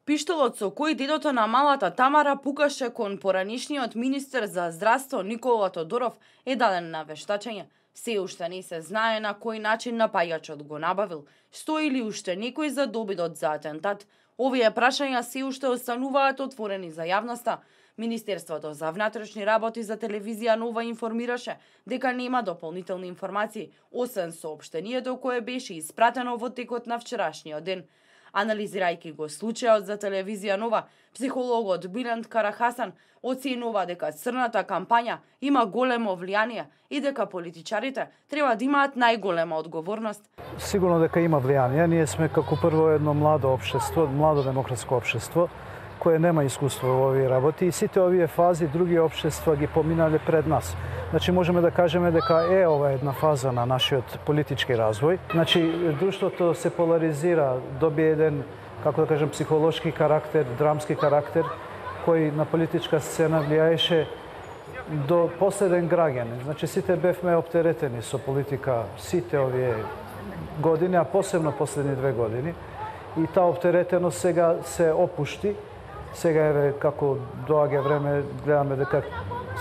Пиштолот со кој дедото на малата Тамара пукаше кон поранишниот министер за здравство Никола Тодоров е даден на вештачење. Се уште не се знае на кој начин напаѓачот го набавил, стои ли уште некој за добидот за атентат. Овие прашања се уште остануваат отворени за јавноста. Министерството за внатрешни работи за телевизија Нова информираше дека нема дополнителни информации, освен соопштението кое беше испратено во текот на вчерашниот ден. Анализирајќи го случајот за телевизија Нова, психологот Билент Карахасан оценува дека црната кампања има големо влијание и дека политичарите треба да имаат најголема одговорност. Сигурно дека има влијание. Ние сме како прво едно младо општество, младо демократско општество, кое нема искуство во овие работи и сите овие фази други општества ги поминале пред нас. Значи можеме да кажеме дека е ова една фаза на нашиот политички развој. Значи друштвото се поларизира, добие еден, како да кажем, психолошки карактер, драмски карактер, кој на политичка сцена влијаеше до последен граѓанин. Значи сите бевме оптеретени со политика сите овие години, а посебно последни 2 години. И таа оптеретеност сега се опушти. Сега еве како доаѓа време, гледаме дека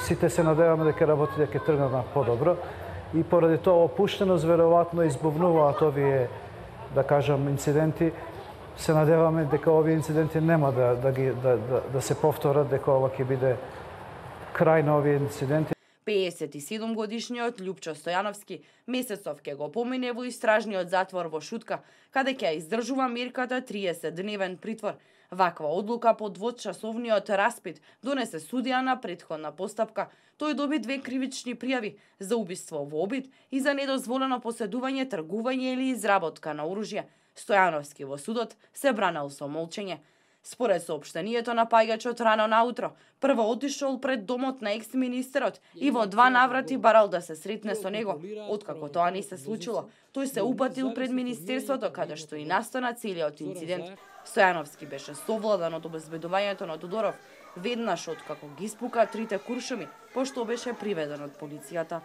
сите се надеваме дека работите ќе тргнат на подобро и поради тоа опуштеност веројатно избувнуваат овие, да кажам, инциденти. Се надеваме дека овие инциденти нема да се повторат, дека ова ќе биде крај на овие инциденти. 57 годишниот Љупчо Стојановски месецов ќе го помине во истражниот затвор во Шутка, каде ќе издржува мерката 30-дневен притвор. Ваква одлука по двочасовниот распит донесе судија на претходна постапка. Тој доби 2 кривични пријави за убиство во обид и за недозволено поседување, тргување или изработка на оружје. Стојановски во судот се бранел со молчење. Според соопштението, напаѓачот рано наутро прво отишол пред домот на екс-министерот и во 2 наврати барал да се сретне со него. Откако тоа не се случило, тој се упатил пред министерството, каде што и настана целиот инцидент. Стојановски беше совладан од обезбедувањето на Тодоров веднаш откако ги испука 3 куршуми, пошто беше приведен од полицијата.